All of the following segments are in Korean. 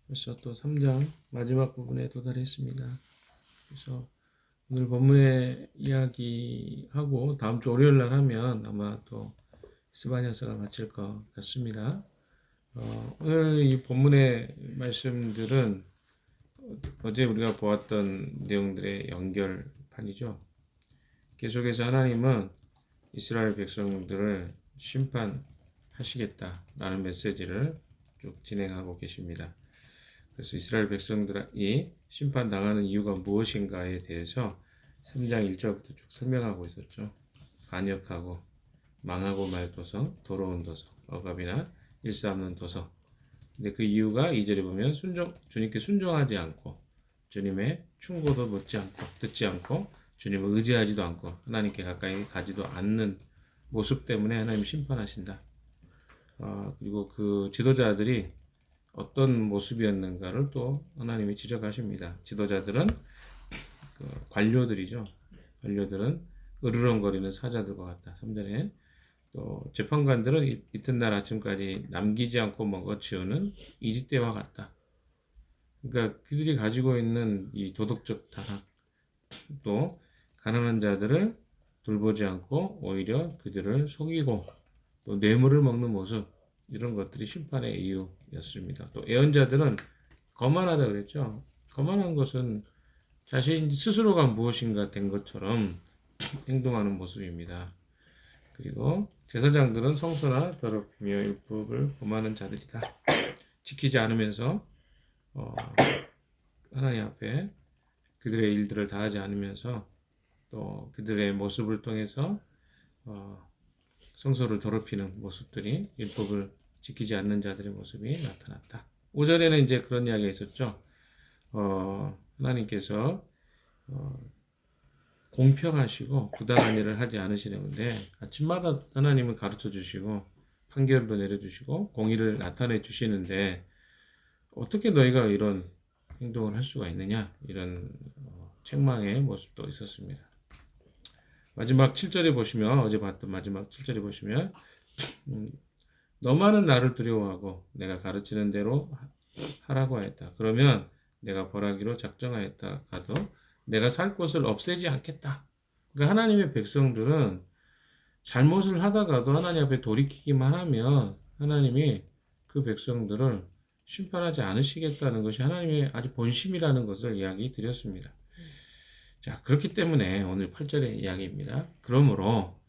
벌써 또 3장 마지막 부분에 도달했습니다. 그래서 오늘 본문의 이야기하고 다음 주 월요일 날 하면 아마 또 스바냐서가 마칠 것 같습니다. 오늘 이 본문의 말씀들은 어제 우리가 보았던 내용들의 연결판이죠. 계속해서 하나님은 이스라엘 백성들을 심판하시겠다라는 메시지를 쭉 진행하고 계십니다. 그래서 이스라엘 백성들이 심판당하는 이유가 무엇인가에 대해서 3장 1절부터 쭉 설명하고 있었죠. 반역하고 망하고 말 도성, 더러운 도성, 억압이나 일사 없는 도성. 근데 그 이유가 2절에 보면 주님께 순종하지 않고 주님의 충고도 듣지 않고 주님을 의지하지도 않고 하나님께 가까이 가지도 않는 모습 때문에 하나님 심판하신다. 그리고 그 지도자들이 어떤 모습이었는가를 또 하나님이 지적하십니다. 지도자들은 관료들이죠. 관료들은 으르렁거리는 사자들과 같다. 3절에 또 재판관들은 이튿날 아침까지 남기지 않고 먹어치우는 이리떼와 같다. 그러니까 그들이 가지고 있는 이 도덕적 타락, 또 가난한 자들을 돌보지 않고 오히려 그들을 속이고 또 뇌물을 먹는 모습, 이런 것들이 심판의 이유였습니다. 또 애언자들은 거만하다 그랬죠. 거만한 것은 자신 스스로가 무엇인가 된 것처럼 행동하는 모습입니다. 그리고 제사장들은 성소나 더럽히며 율법을 범하는 자들이다. 지키지 않으면서 하나님 앞에 그들의 일들을 다하지 않으면서 또 그들의 모습을 통해서 성소를 더럽히는 모습들이 율법을 지키지 않는 자들의 모습이 나타났다. 5절에는 이제 그런 이야기가 있었죠. 하나님께서 공평하시고 부당한 일을 하지 않으시려는데 아침마다 하나님은 가르쳐 주시고 판결도 내려주시고 공의를 나타내 주시는데 어떻게 너희가 이런 행동을 할 수가 있느냐, 이런 책망의 모습도 있었습니다. 마지막 7절에 보시면, 어제 봤던 마지막 7절에 보시면 너만은 나를 두려워하고 내가 가르치는 대로 하라고 하였다. 그러면 내가 벌하기로 작정하였다 가도 내가 살 곳을 없애지 않겠다. 그러니까 하나님의 백성들은 잘못을 하다가도 하나님 앞에 돌이키기만 하면 하나님이 그 백성들을 심판하지 않으시겠다는 것이 하나님의 아주 본심이라는 것을 이야기 드렸습니다. 자, 그렇기 때문에 오늘 8절의 이야기입니다. 그러므로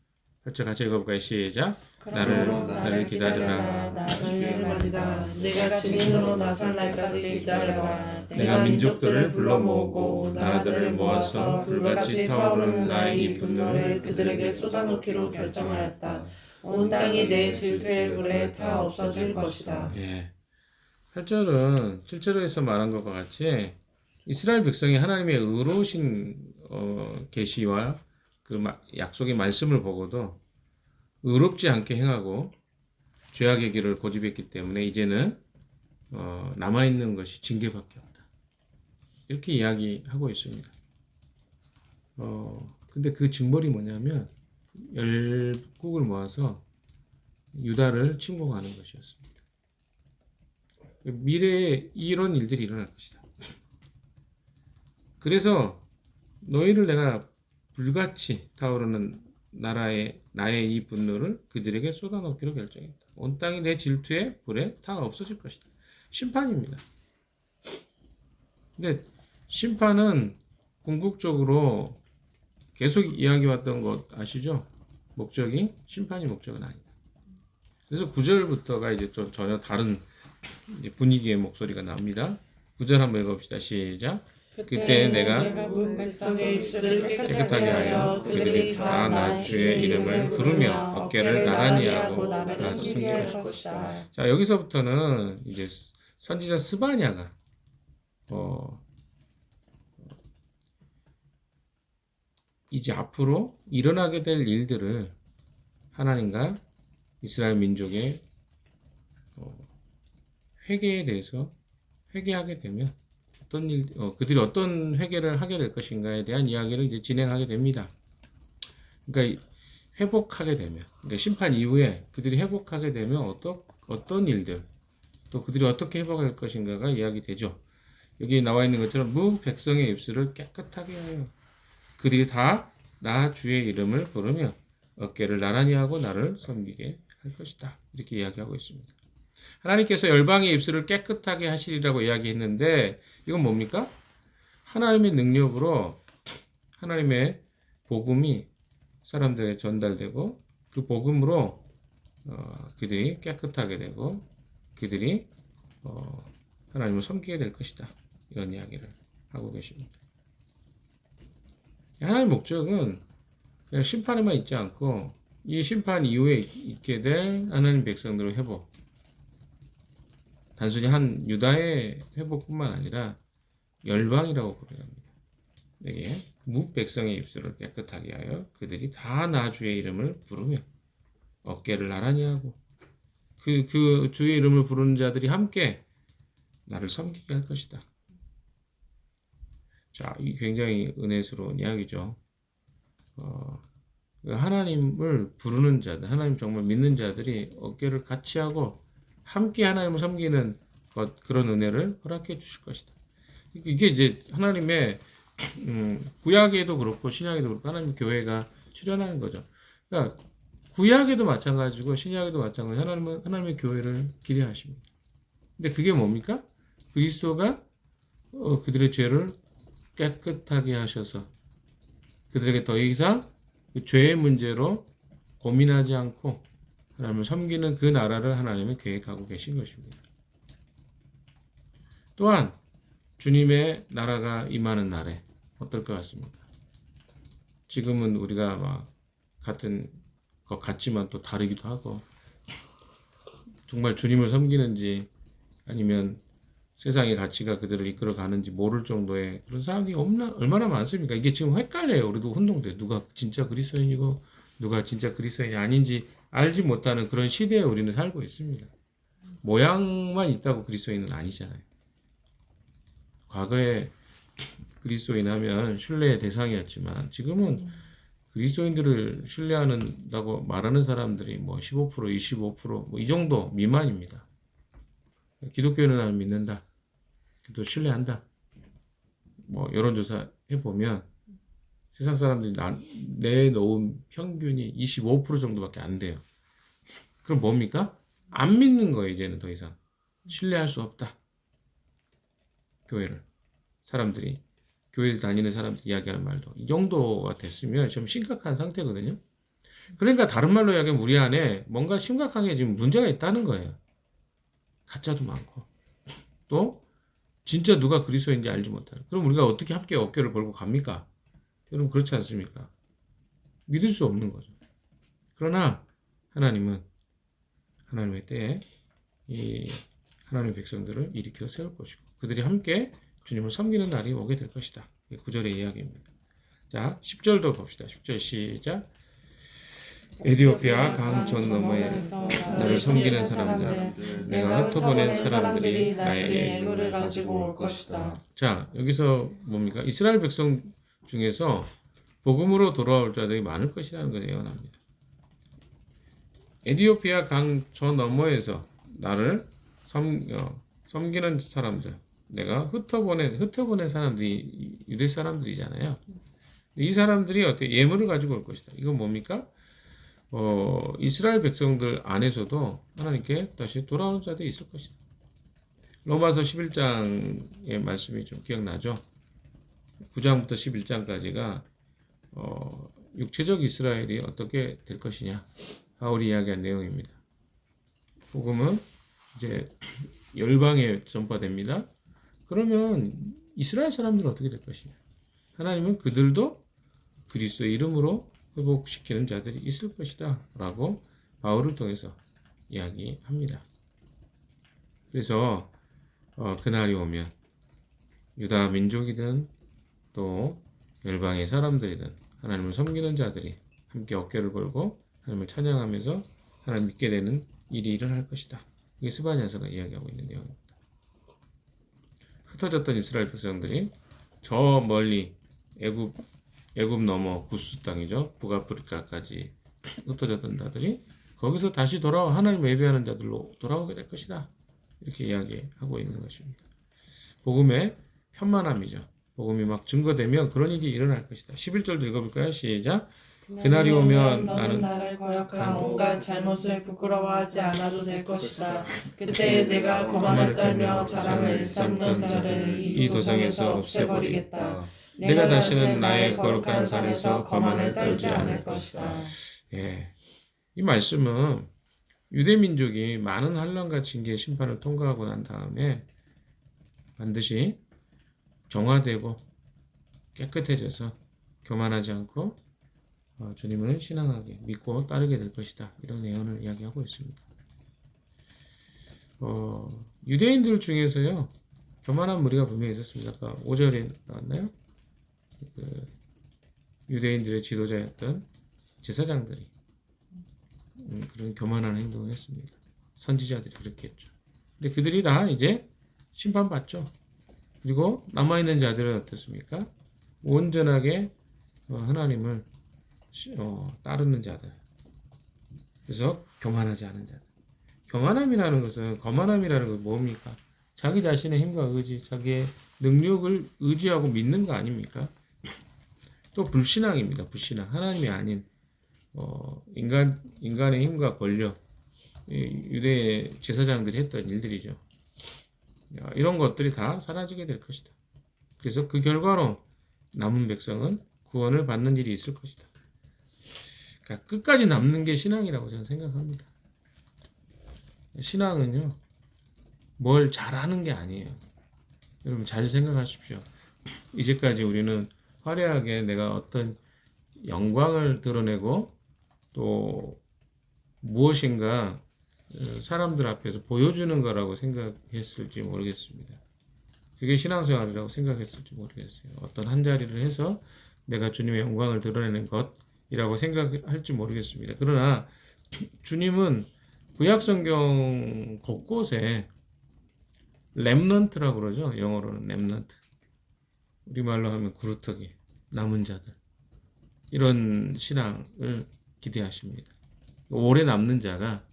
8절 같이 읽어볼까요? 시작. 나를 기다려라. 나 주의 말이다. 내가 증인으로 나설 날까지 기다려라. 내가 민족들을 불러 모으고 나라들을 모아서 불같이 타오르는 나의 이 분노를 그들에게 쏟아놓기로 결정하였다. 온 땅이 내 질투의 불에 타 없어질 것이다. 예. 8절은 7절에서 말한 것과 같이 이스라엘 백성이 하나님의 의로우신 계시와 그 약속의 말씀을 보고도 의롭지 않게 행하고 죄악의 길을 고집했기 때문에 이제는 남아있는 것이 징계밖에 없다. 이렇게 이야기하고 있습니다. 근데 그 징벌이 뭐냐면 열국을 모아서 유다를 침공하는 것이었습니다. 미래에 이런 일들이 일어날 것이다. 그래서 너희를 내가 불같이 타오르는 나의 이 분노를 그들에게 쏟아놓기로 결정했다. 온 땅이 내 질투의 불에 다 없어질 것이다. 심판입니다. 근데 심판은 궁극적으로 계속 이야기해왔던 것 아시죠? 목적이 심판이 목적은 아니다. 그래서 9절부터가 이제 좀 전혀 다른 이제 분위기의 목소리가 나옵니다. 9절 한번 읽어봅시다. 시작. 그때 내가 백성의 입술을 깨끗하게 하여 그들이 다 나 주의 이름을 부르며 어깨를 나란히 하고 나를 섬길 것이다. 자, 여기서부터는 이제 선지자 스바냐가 이제 앞으로 일어나게 될 일들을 하나님과 이스라엘 민족의 회개에 대해서 회개하게 되면 그들이 어떤 회개를 하게 될 것인가에 대한 이야기를 이제 진행하게 됩니다. 그러니까 회복하게 되면, 그러니까 심판 이후에 그들이 회복하게 되면 어떤 일들, 또 그들이 어떻게 회복할 것인가가 이야기되죠. 여기 나와 있는 것처럼 무 백성의 입술을 깨끗하게 하여 그들이 다 나 주의 이름을 부르며 어깨를 나란히 하고 나를 섬기게 할 것이다. 이렇게 이야기하고 있습니다. 하나님께서 열방의 입술을 깨끗하게 하시리라고 이야기했는데 이건 뭡니까? 하나님의 능력으로 하나님의 복음이 사람들에게 전달되고 그 복음으로 그들이 깨끗하게 되고 그들이 하나님을 섬기게 될 것이다. 이런 이야기를 하고 계십니다. 하나님의 목적은 그냥 심판에만 있지 않고 이 심판 이후에 있게 될 하나님 백성들의 회복, 단순히 한 유다의 회복뿐만 아니라 열방이라고 부릅니다. 여기에 무 백성의 입술을 깨끗하게 하여 그들이 다 나 주의 이름을 부르며 어깨를 나란히 하고 그 주의 이름을 부르는 자들이 함께 나를 섬기게 할 것이다. 자, 이 굉장히 은혜스러운 이야기죠. 하나님을 부르는 자들, 하나님 정말 믿는 자들이 어깨를 같이 하고 함께 하나님을 섬기는 그런 은혜를 허락해 주실 것이다. 이게 이제 하나님의 구약에도 그렇고 신약에도 그렇고 하나님 교회가 출현하는 거죠. 그러니까 구약에도 마찬가지고 신약에도 마찬가지. 하나님은 하나님의 교회를 기대하십니다. 근데 그게 뭡니까? 그리스도가 그들의 죄를 깨끗하게 하셔서 그들에게 더 이상 그 죄의 문제로 고민하지 않고 하나님을 섬기는 그 나라를 하나님이 계획하고 계신 것입니다. 또한 주님의 나라가 임하는 날에 어떨 것 같습니까? 지금은 우리가 막 같은 것 같지만 또 다르기도 하고 정말 주님을 섬기는지 아니면 세상의 가치가 그들을 이끌어 가는지 모를 정도의 그런 사람들이 얼마나 많습니까? 이게 지금 헷갈려요. 우리도 혼동돼. 누가 진짜 그리스도인이고 누가 진짜 그리스도인이 아닌지 알지 못하는 그런 시대에 우리는 살고 있습니다. 모양만 있다고 그리스도인은 아니잖아요. 과거에 그리스도인 하면 신뢰의 대상이었지만 지금은 그리스도인들을 신뢰한다고 말하는 사람들이 뭐 15%, 25%, 뭐 이 정도 미만입니다. 기독교인은 나는 믿는다. 또 신뢰한다. 뭐 여론조사 해보면 세상 사람들이 내놓은 평균이 25% 정도밖에 안 돼요. 그럼 뭡니까? 안 믿는 거예요. 이제는 더 이상. 신뢰할 수 없다. 교회를. 사람들이. 교회 다니는 사람들이 이야기하는 말도. 이 정도가 됐으면 좀 심각한 상태거든요. 그러니까 다른 말로 이야기하면 우리 안에 뭔가 심각하게 지금 문제가 있다는 거예요. 가짜도 많고. 또 진짜 누가 그리스도인지 알지 못하는. 그럼 우리가 어떻게 함께 어깨를 걸고 갑니까? 여러분 그렇지 않습니까? 믿을 수 없는 거죠. 그러나 하나님은 하나님의 때에 이 하나님의 백성들을 일으켜 세울 것이고 그들이 함께 주님을 섬기는 날이 오게 될 것이다. 9절의 이야기입니다. 자, 10절도 봅시다. 10절 시작. 에디오피아 강 전 너머에 나를 섬기는 사람들, 내가 흩어보낸 사람들이 나에게 예물을 가지고 올 것이다. 자, 여기서 뭡니까? 이스라엘 백성 중에서 복음으로 돌아올 자들이 많을 것이라는 것을 예언합니다. 에디오피아 강 저 너머에서 나를 섬기는 사람들, 내가 흩어보낸 사람들이 유대 사람들이잖아요. 이 사람들이 어떻게 예물을 가지고 올 것이다. 이건 뭡니까? 이스라엘 백성들 안에서도 하나님께 다시 돌아오는 자들이 있을 것이다. 로마서 11장의 말씀이 좀 기억나죠? 9장부터 11장까지가 육체적 이스라엘이 어떻게 될 것이냐 바울이 이야기한 내용입니다. 복음은 이제 열방에 전파됩니다. 그러면 이스라엘 사람들은 어떻게 될 것이냐? 하나님은 그들도 그리스도의 이름으로 회복시키는 자들이 있을 것이다 라고 바울을 통해서 이야기합니다. 그래서 그날이 오면 유다 민족이든 또 열방의 사람들이든 하나님을 섬기는 자들이 함께 어깨를 걸고 하나님을 찬양하면서 하나님 믿게 되는 일이 일어날 것이다. 이게 스바냐서가 이야기하고 있는 내용입니다. 흩어졌던 이스라엘 백성들이 저 멀리 애굽 넘어 구스 땅이죠. 북아프리카까지 흩어졌던 자들이 거기서 다시 돌아와 하나님 예배하는 자들로 돌아오게 될 것이다. 이렇게 이야기하고 있는 것입니다. 복음의 편만함이죠. 복음이 막 증거되면 그런 일이 일어날 것이다. 11절도 읽어볼까요? 시작. 그날이 오면 너는 나는 나를 거역한 온갖 잘못을 부끄러워하지 않아도 될 것이다. 그때 내가 거만을 떨며 자랑을 일삼던 자를 이 도성에서 없애버리겠다. 내가 다시는 나의 거룩한 산에서 거만을 떨지 않을 것이다. 예, 이 말씀은 유대 민족이 많은 환난과 징계의 심판을 통과하고 난 다음에 반드시 정화되고 깨끗해져서 교만하지 않고 주님을 신앙하게 믿고 따르게 될 것이다. 이런 예언을 이야기하고 있습니다. 유대인들 중에서요, 교만한 무리가 분명히 있었습니다. 아까 5절에 나왔나요? 유대인들의 지도자였던 제사장들이 그런 교만한 행동을 했습니다. 선지자들이 그렇게 했죠. 근데 그들이 다 이제 심판받죠. 그리고 남아있는 자들은 어떻습니까? 온전하게 하나님을 따르는 자들. 그래서 교만하지 않은 자들. 거만함이라는 것은 뭡니까? 자기 자신의 힘과 의지, 자기의 능력을 의지하고 믿는 거 아닙니까? 또 불신앙입니다. 불신앙. 하나님이 아닌 인간의 힘과 권력, 유대 제사장들이 했던 일들이죠. 이런 것들이 다 사라지게 될 것이다. 그래서 그 결과로 남은 백성은 구원을 받는 일이 있을 것이다. 그러니까 끝까지 남는 게 신앙이라고 저는 생각합니다. 신앙은요, 뭘 잘하는 게 아니에요. 여러분 잘 생각하십시오. 이제까지 우리는 화려하게 내가 어떤 영광을 드러내고 또 무엇인가 사람들 앞에서 보여주는 거라고 생각했을지 모르겠습니다. 그게 신앙생활이라고 생각했을지 모르겠어요. 어떤 한 자리를 해서 내가 주님의 영광을 드러내는 것이라고 생각할지 모르겠습니다. 그러나 주님은 구약성경 곳곳에 렘넌트라고 그러죠. 영어로는 렘넌트. 우리말로 하면 구루터기, 남은 자들. 이런 신앙을 기대하십니다. 오래 남는 자가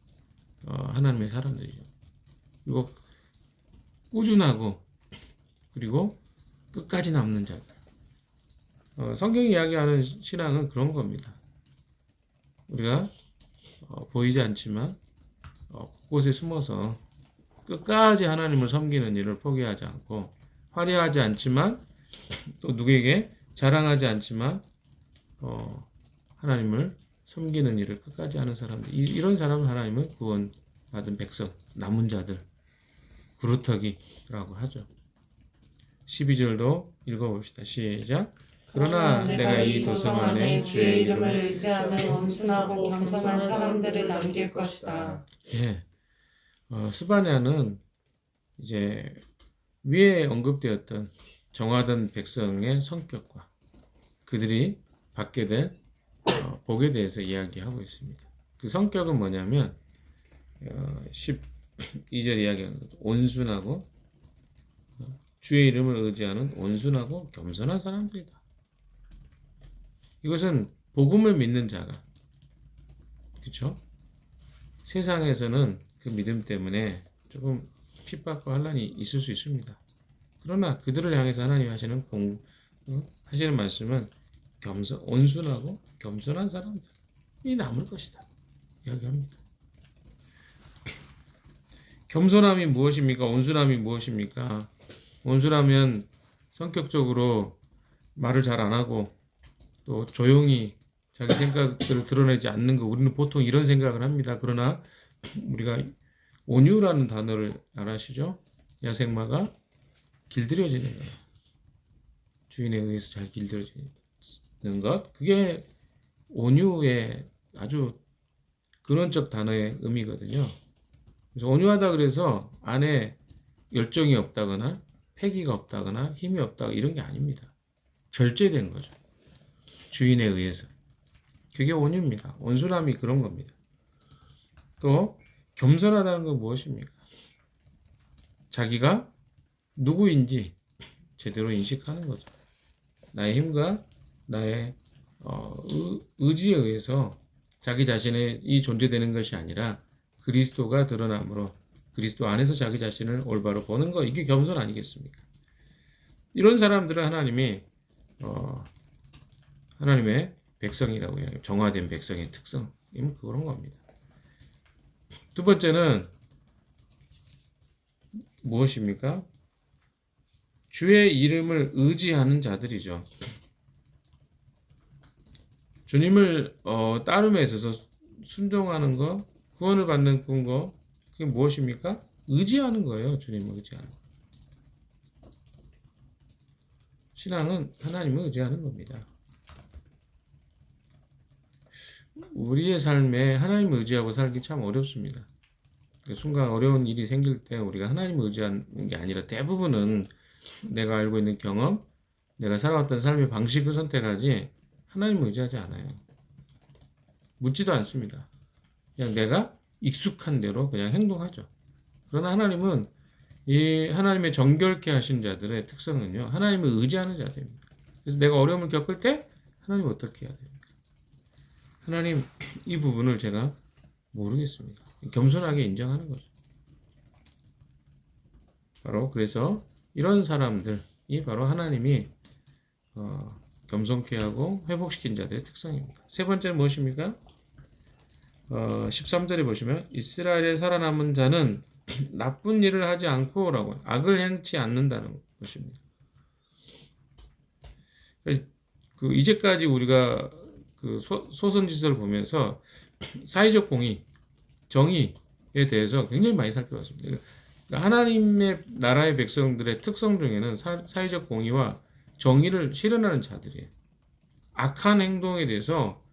하나님의 사람들이죠. 그리고 꾸준하고 그리고 끝까지 남는 자들. 성경이 이야기하는 신앙은 그런 겁니다. 우리가 보이지 않지만 곳곳에 숨어서 끝까지 하나님을 섬기는 일을 포기하지 않고 화려하지 않지만 또 누구에게 자랑하지 않지만 하나님을 섬기는 일을 끝까지 하는 사람들, 이런 사람을 하나님은 구원받은 백성, 남은 자들, 구루터기라고 하죠. 12절도 읽어봅시다. 시작. 그러나 내가 이 도성 안에 주의 이름을 의지하는 온순하고 겸손한 사람들을 남길 것이다. 예, 스바냐는 이제 위에 언급되었던 정하던 백성의 성격과 그들이 받게 될 복에 대해서 이야기하고 있습니다. 그 성격은 뭐냐면 12절 이야기하는 거죠. 온순하고 주의 이름을 의지하는 온순하고 겸손한 사람들이다. 이것은 복음을 믿는 자가, 그렇죠? 세상에서는 그 믿음 때문에 조금 핍박과 환난이 있을 수 있습니다. 그러나 그들을 향해서 하나님 하시는 하시는 말씀은 온순하고 겸손한 사람들이 남을 것이다 이야기합니다. 겸손함이 무엇입니까? 온순함이 무엇입니까? 온순하면 성격적으로 말을 잘 안 하고 또 조용히 자기 생각들을 드러내지 않는 거, 우리는 보통 이런 생각을 합니다. 그러나 우리가 온유라는 단어를 아시죠? 야생마가 길들여지는 거예요. 주인에 의해서 잘 길들여지는 것, 그게 온유의 아주 근원적 단어의 의미거든요. 그래서 온유하다 그래서 안에 열정이 없다거나 패기가 없다거나 힘이 없다거나 이런 게 아닙니다. 절제된 거죠. 주인에 의해서. 그게 온유입니다. 온순함이 그런 겁니다. 또 겸손하다는 건 무엇입니까? 자기가 누구인지 제대로 인식하는 거죠. 나의 힘과 나의 의지에 의해서 자기 자신의 이 존재되는 것이 아니라 그리스도가 드러남으로 그리스도 안에서 자기 자신을 올바로 보는 거, 이게 겸손 아니겠습니까? 이런 사람들은 하나님의 백성이라고 해요. 정화된 백성의 특성, 이건 그런 겁니다. 두 번째는 무엇입니까? 주의 이름을 의지하는 자들이죠. 주님을 따름에 있어서 순종하는 거, 구원을 받는 거, 그게 무엇입니까? 의지하는 거예요. 주님을 의지하는 거. 신앙은 하나님을 의지하는 겁니다. 우리의 삶에 하나님을 의지하고 살기 참 어렵습니다. 순간 어려운 일이 생길 때 우리가 하나님을 의지하는 게 아니라 대부분은 내가 알고 있는 경험, 내가 살아왔던 삶의 방식을 선택하지 하나님을 의지하지 않아요. 묻지도 않습니다. 그냥 내가 익숙한 대로 그냥 행동하죠. 그러나 하나님은 이 하나님의 정결케 하신 자들의 특성은요, 하나님을 의지하는 자들입니다. 그래서 내가 어려움을 겪을 때 하나님 어떻게 해야 됩니까? 하나님, 이 부분을 제가 모르겠습니다. 겸손하게 인정하는 거죠. 바로 그래서 이런 사람들이 바로 하나님이 겸손케 하고 회복시킨 자들의 특성입니다. 세 번째는 무엇입니까? 13절에 보시면 이스라엘에 살아남은 자는 나쁜 일을 하지 않고 라고 악을 행치 않는다는 것입니다. 그 이제까지 우리가 그 소선지서를 보면서 사회적 공의, 정의에 대해서 굉장히 많이 살펴봤습니다. 그러니까 하나님의 나라의 백성들의 특성 중에는 사회적 공의와 정의를 실현하는 자들이에요. 악한 행동에 대해서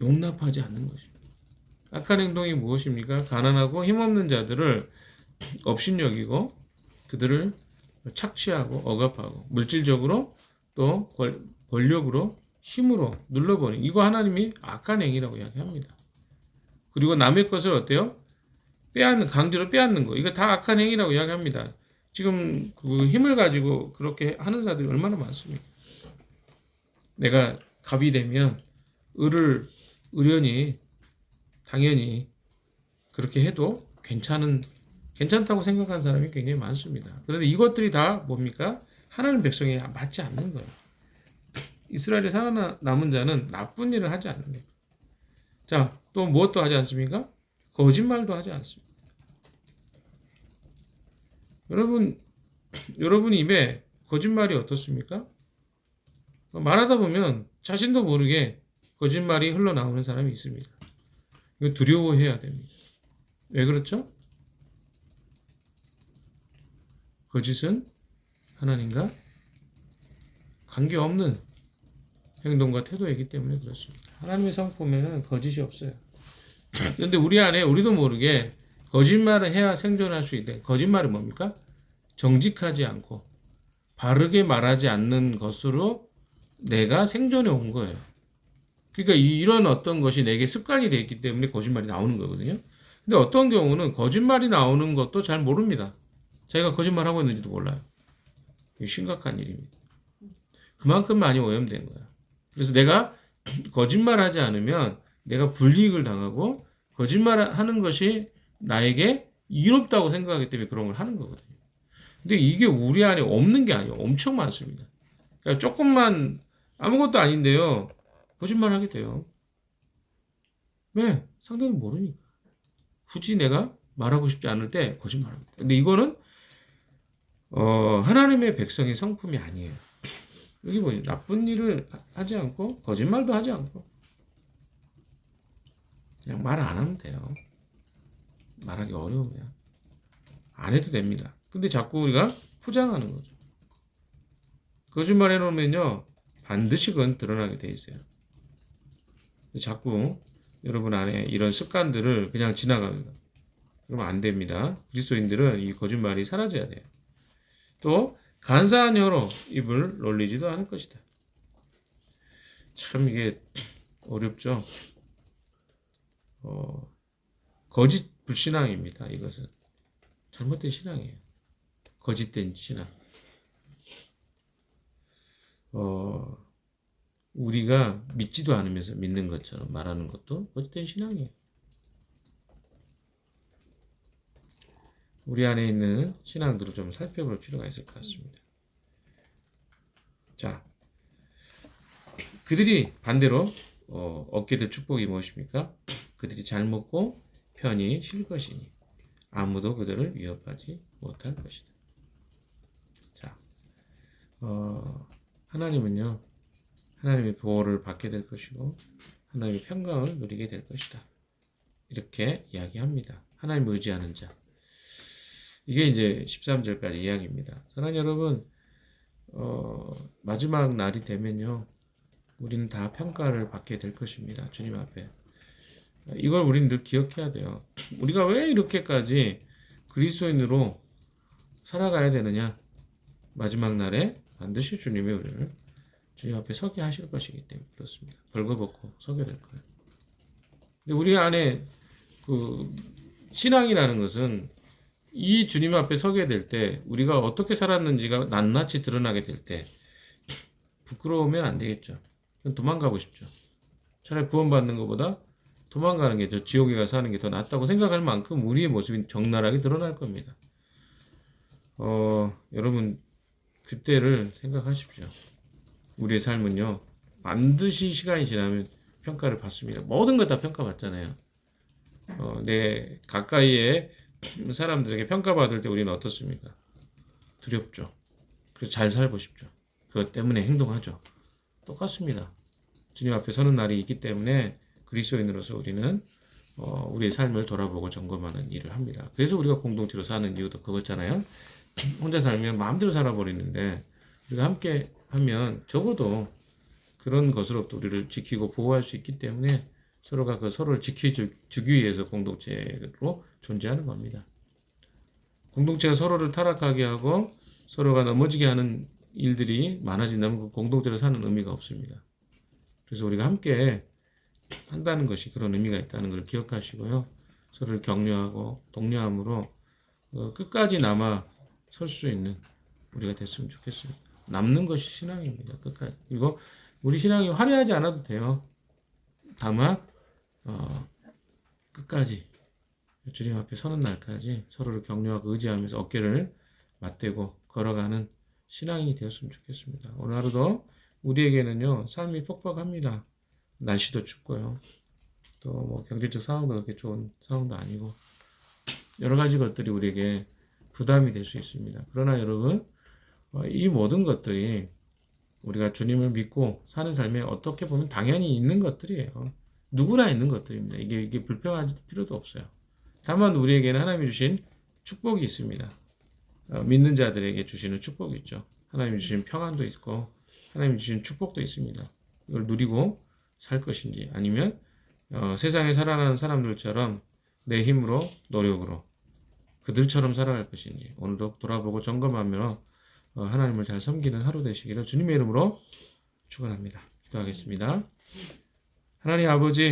용납하지 않는 것입니다. 악한 행동이 무엇입니까? 가난하고 힘없는 자들을 업신여기고 그들을 착취하고 억압하고 물질적으로 또 권력으로 힘으로 눌러버리는, 이거 하나님이 악한 행위라고 이야기합니다. 그리고 남의 것을 어때요? 강제로 빼앗는 거, 이거 다 악한 행위라고 이야기합니다. 지금 그 힘을 가지고 그렇게 하는 사람들이 얼마나 많습니까? 내가 갑이 되면 의련히 당연히 그렇게 해도 괜찮다고 생각하는 사람이 굉장히 많습니다. 그런데 이것들이 다 뭡니까? 하나님 백성에 맞지 않는 거예요. 이스라엘에 살아남은 자는 나쁜 일을 하지 않는 거예요. 자, 또 무엇도 하지 않습니까? 거짓말도 하지 않습니다. 여러분 입에 거짓말이 어떻습니까? 말하다 보면 자신도 모르게 거짓말이 흘러나오는 사람이 있습니다. 이거 두려워해야 됩니다. 왜 그렇죠? 거짓은 하나님과 관계없는 행동과 태도이기 때문에 그렇습니다. 하나님의 성품에는 거짓이 없어요. 그런데 우리 안에 우리도 모르게 거짓말을 해야 생존할 수 있대. 거짓말은 뭡니까? 정직하지 않고 바르게 말하지 않는 것으로 내가 생존해 온 거예요. 그러니까 이런 어떤 것이 내게 습관이 되어 있기 때문에 거짓말이 나오는 거거든요. 근데 어떤 경우는 거짓말이 나오는 것도 잘 모릅니다. 자기가 거짓말하고 있는지도 몰라요. 이게 심각한 일입니다. 그만큼 많이 오염된 거야. 그래서 내가 거짓말하지 않으면 내가 불이익을 당하고 거짓말하는 것이 나에게 이롭다고 생각하기 때문에 그런 걸 하는 거거든요. 근데 이게 우리 안에 없는 게 아니에요. 엄청 많습니다. 그러니까 조금만 아무것도 아닌데요. 거짓말하게 돼요. 왜? 상대는 모르니까. 굳이 내가 말하고 싶지 않을 때 거짓말합니다. 근데 이거는 하나님의 백성의 성품이 아니에요. 여기 보니 나쁜 일을 하지 않고 거짓말도 하지 않고 그냥 말 안 하면 돼요. 말하기 어려우면 안 해도 됩니다. 근데 자꾸 우리가 포장하는 거죠. 거짓말 해놓으면요 반드시 그건 드러나게 돼 있어요. 자꾸 여러분 안에 이런 습관들을 그냥 지나갑니다. 그러면 안 됩니다. 그리스도인들은 이 거짓말이 사라져야 돼요. 또 간사한 혀로 입을 놀리지도 않을 것이다. 참 이게 어렵죠. 거짓 불신앙입니다. 이것은 잘못된 신앙이에요. 거짓된 신앙. 우리가 믿지도 않으면서 믿는 것처럼 말하는 것도 거짓된 신앙이에요. 우리 안에 있는 신앙들을 좀 살펴볼 필요가 있을 것 같습니다. 자, 그들이 반대로 얻게 될 축복이 무엇입니까? 그들이 잘 먹고 편히 쉴 것이니 아무도 그들을 위협하지 못할 것이다. 자, 하나님은요, 하나님의 보호를 받게 될 것이고 하나님의 평강을 누리게 될 것이다. 이렇게 이야기합니다. 하나님을 의지하는 자. 이게 이제 13절까지 이야기입니다. 사랑하는 여러분, 마지막 날이 되면요, 우리는 다 평가를 받게 될 것입니다. 주님 앞에. 이걸 우리는 늘 기억해야 돼요. 우리가 왜 이렇게까지 그리스도인으로 살아가야 되느냐? 마지막 날에 반드시 주님이 우리를 주님 앞에 서게 하실 것이기 때문에 그렇습니다. 벌거벗고 서게 될 거예요. 근데 우리 안에 그 신앙이라는 것은 이 주님 앞에 서게 될 때 우리가 어떻게 살았는지가 낱낱이 드러나게 될 때 부끄러우면 안 되겠죠. 도망가고 싶죠. 차라리 구원받는 것보다 도망가는 게 저 지옥에 가서 사는 게 더 낫다고 생각할 만큼 우리의 모습이 적나라하게 드러날 겁니다. 여러분 그때를 생각하십시오. 우리의 삶은요 반드시 시간이 지나면 평가를 받습니다. 모든 것 다 평가받잖아요. 내 가까이에 사람들에게 평가받을 때 우리는 어떻습니까? 두렵죠. 그래서 잘 살고 싶죠. 그것 때문에 행동하죠. 똑같습니다. 주님 앞에 서는 날이 있기 때문에 그리스도인으로서 우리는 우리의 삶을 돌아보고 점검하는 일을 합니다. 그래서 우리가 공동체로 사는 이유도 그거잖아요. 혼자 살면 마음대로 살아버리는데 우리가 함께 하면 적어도 그런 것으로부터 우리를 지키고 보호할 수 있기 때문에 서로가 그 서로를 지켜주기 위해서 공동체로 존재하는 겁니다. 공동체가 서로를 타락하게 하고 서로가 넘어지게 하는 일들이 많아진다면 그 공동체로 사는 의미가 없습니다. 그래서 우리가 함께 한다는 것이 그런 의미가 있다는 걸 기억하시고요. 서로를 격려하고 독려함으로 끝까지 남아 설 수 있는 우리가 됐으면 좋겠습니다. 남는 것이 신앙입니다. 끝까지. 그리고 우리 신앙이 화려하지 않아도 돼요. 다만 끝까지 주님 앞에 서는 날까지 서로를 격려하고 의지하면서 어깨를 맞대고 걸어가는 신앙인이 되었으면 좋겠습니다. 오늘 하루도 우리에게는요 삶이 퍽퍽합니다. 날씨도 춥고요. 또 뭐 경제적 상황도 그렇게 좋은 상황도 아니고 여러 가지 것들이 우리에게 부담이 될 수 있습니다. 그러나 여러분 이 모든 것들이 우리가 주님을 믿고 사는 삶에 어떻게 보면 당연히 있는 것들이에요. 누구나 있는 것들입니다. 이게 불평할 필요도 없어요. 다만 우리에게는 하나님이 주신 축복이 있습니다. 믿는 자들에게 주시는 축복이 있죠. 하나님이 주신 평안도 있고 하나님이 주신 축복도 있습니다. 이걸 누리고 살 것인지 아니면 세상에 살아가는 사람들처럼 내 힘으로 노력으로 그들처럼 살아갈 것인지 오늘도 돌아보고 점검하며 하나님을 잘 섬기는 하루 되시기를 주님의 이름으로 축원합니다. 기도하겠습니다. 하나님 아버지